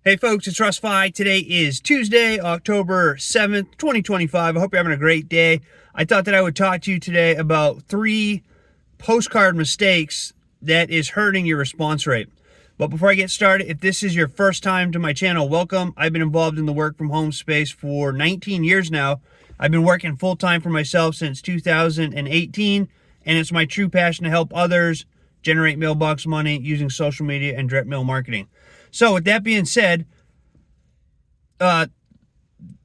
Hey folks, it's Russ. Today is Tuesday, October 7th, 2025. I hope you're having a great day. I thought that I would talk to you today about 3 postcard mistakes that is hurting your response rate. But before I get started, if this is your first time to my channel, welcome. I've been involved in the work from home space for 19 years now. I've been working full-time for myself since 2018, and it's my true passion to help others generate mailbox money using social media and direct mail marketing. So with that being said,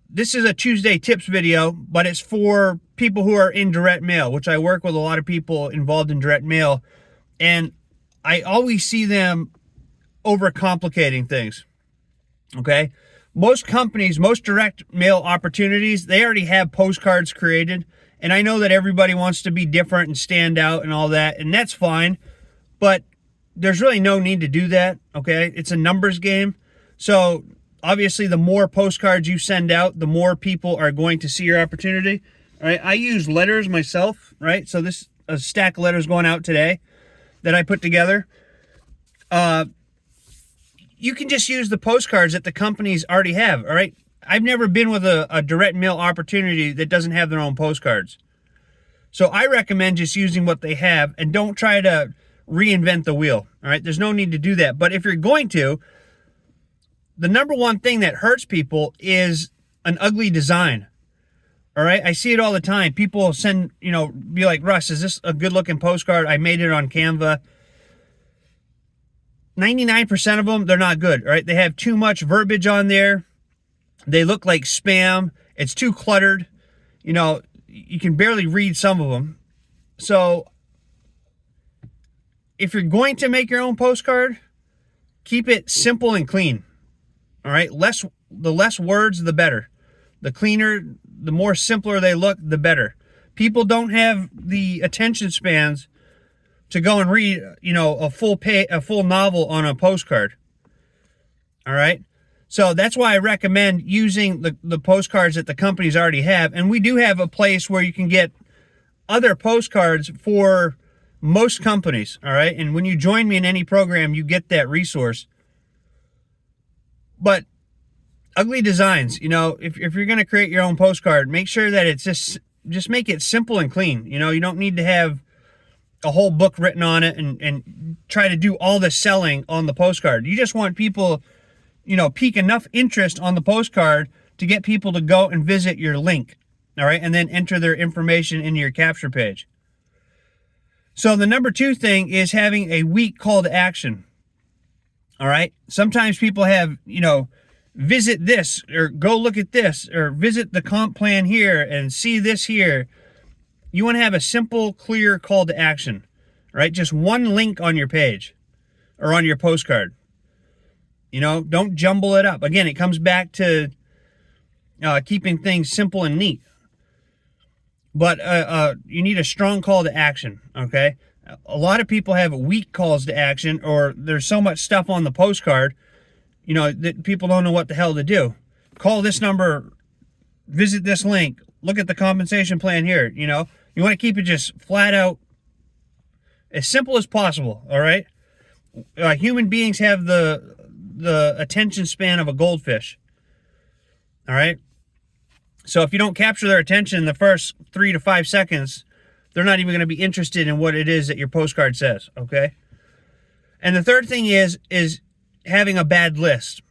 this is a Tuesday tips video, but it's for people who are in direct mail, which I work with a lot of people involved in direct mail, and I always see them overcomplicating things. Okay? Most companies, most direct mail opportunities, they already have postcards created, and I know that everybody wants to be different and stand out and all that, and that's fine, but there's really no need to do that, okay? It's a numbers game. So obviously the more postcards you send out, the more people are going to see your opportunity. All right, I use letters myself, right? So this a stack of letters going out today that I put together. You can just use the postcards that the companies already have, all right? I've never been with a direct mail opportunity that doesn't have their own postcards. So I recommend just using what they have and don't try to reinvent the wheel. All right, there's no need to do that. But if you're going to, the number one thing that hurts people is an ugly design. All right, I see it all the time. People send, be like, Russ, is this a good looking postcard? I made it on Canva. 99% of them, they're not good. All right, they have too much verbiage on there. They look like spam. It's too cluttered. You can barely read some of them. So if you're going to make your own postcard, keep it simple and clean. All right, the less words, the better. The cleaner, the more simpler they look, the better. People don't have the attention spans to go and read, a full novel on a postcard. All right, so that's why I recommend using the postcards that the companies already have, and we do have a place where you can get other postcards for most companies, all right? And when you join me in any program, you get that resource. But ugly designs, if you're going to create your own postcard, make sure that it's just make it simple and clean. You don't need to have a whole book written on it and try to do all the selling on the postcard. You just want people, pique enough interest on the postcard to get people to go and visit your link, all right? And then enter their information into your capture page. So the number 2 thing is having a weak call to action. All right. Sometimes people have, visit this or go look at this or visit the comp plan here and see this here. You want to have a simple, clear call to action, right? Just one link on your page or on your postcard. Don't jumble it up. Again, it comes back to keeping things simple and neat. But you need a strong call to action, okay? A lot of people have weak calls to action, or there's so much stuff on the postcard, that people don't know what the hell to do. Call this number, visit this link, look at the compensation plan here, You want to keep it just flat out as simple as possible, all right? Human beings have the attention span of a goldfish, all right? So if you don't capture their attention in the first 3 to 5 seconds, they're not even going to be interested in what it is that your postcard says, okay? And the third thing is having a bad list,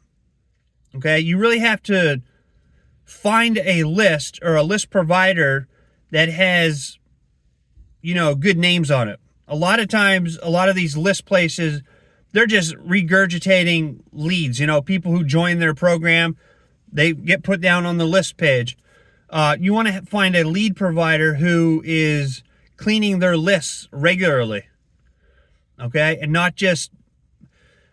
okay? You really have to find a list or a list provider that has, good names on it. A lot of times, a lot of these list places, they're just regurgitating leads, people who join their program, they get put down on the list page. You want to find a lead provider who is cleaning their lists regularly, okay? And not just,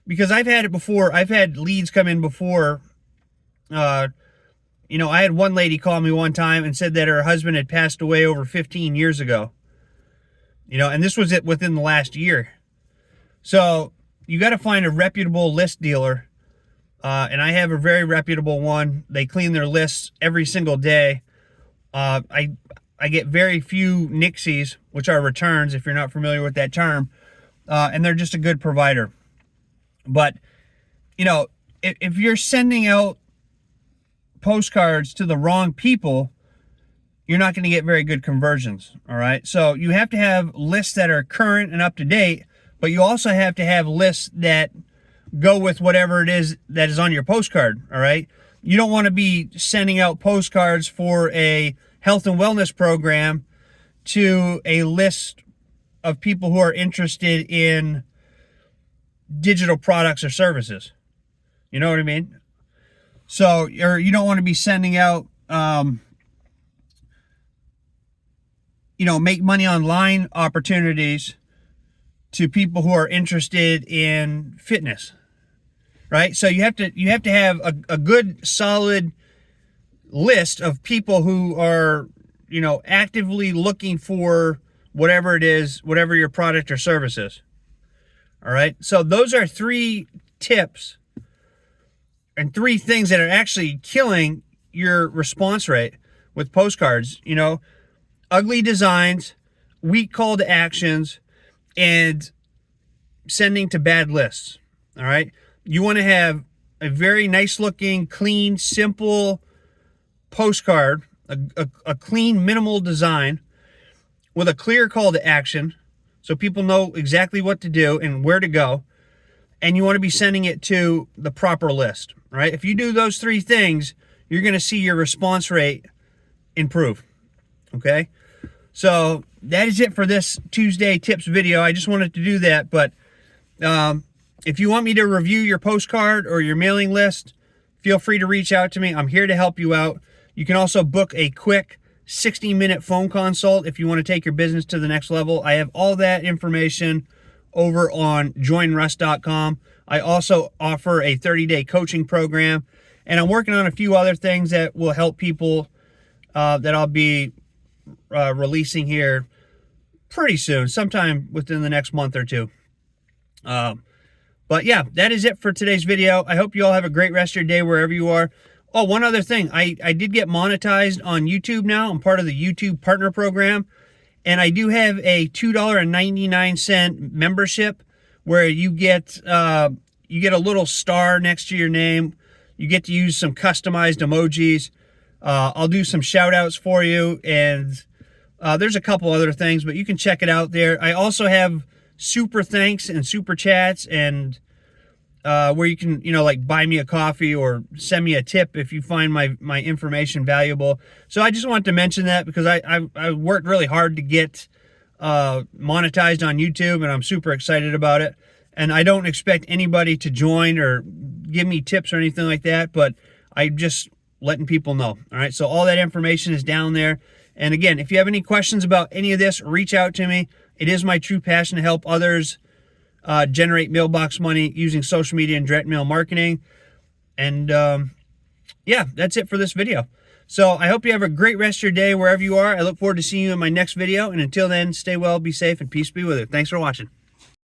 because I've had it before. I've had leads come in before. I had one lady call me one time and said that her husband had passed away over 15 years ago. And this was within the last year. So you got to find a reputable list dealer. And I have a very reputable one. They clean their lists every single day. I get very few nixies, which are returns, if you're not familiar with that term. And they're just a good provider. But, if you're sending out postcards to the wrong people, you're not going to get very good conversions. All right. So you have to have lists that are current and up to date, but you also have to have lists that go with whatever it is that is on your postcard. All right. You don't want to be sending out postcards for a health and wellness program to a list of people who are interested in digital products or services. You know what I mean? So, or you don't want to be sending out, make money online opportunities to people who are interested in fitness, right? So you have to have a good solid list of people who are, actively looking for whatever it is, whatever your product or service is. All right. So those are 3 tips and 3 things that are actually killing your response rate with postcards. Ugly designs, weak call to actions, and sending to bad lists. All right. You want to have a very nice looking, clean, simple postcard, a clean, minimal design with a clear call to action so people know exactly what to do and where to go. And you want to be sending it to the proper list, right? If you do those 3 things, you're going to see your response rate improve. Okay. So that is it for this Tuesday tips video. I just wanted to do that. But if you want me to review your postcard or your mailing list, feel free to reach out to me. I'm here to help you out. You can also book a quick 60-minute phone consult if you want to take your business to the next level. I have all that information over on joinruss.com. I also offer a 30-day coaching program, and I'm working on a few other things that will help people that I'll be releasing here pretty soon, sometime within the next month or 2. But yeah, that is it for today's video. I hope you all have a great rest of your day wherever you are. Oh, one other thing. I did get monetized on YouTube now. I'm part of the YouTube Partner Program. And I do have a $2.99 membership where you get a little star next to your name. You get to use some customized emojis. I'll do some shout outs for you. And there's a couple other things, but you can check it out there. I also have super thanks and super chats and where you can, buy me a coffee or send me a tip if you find my information valuable. So I just wanted to mention that because I worked really hard to get monetized on YouTube, and I'm super excited about it. And I don't expect anybody to join or give me tips or anything like that, but I'm just letting people know. All right. So all that information is down there. And again, if you have any questions about any of this, reach out to me. It is my true passion to help others generate mailbox money using social media and direct mail marketing. And yeah, that's it for this video. So I hope you have a great rest of your day wherever you are. I look forward to seeing you in my next video. And until then, stay well, be safe, and peace be with you. Thanks for watching.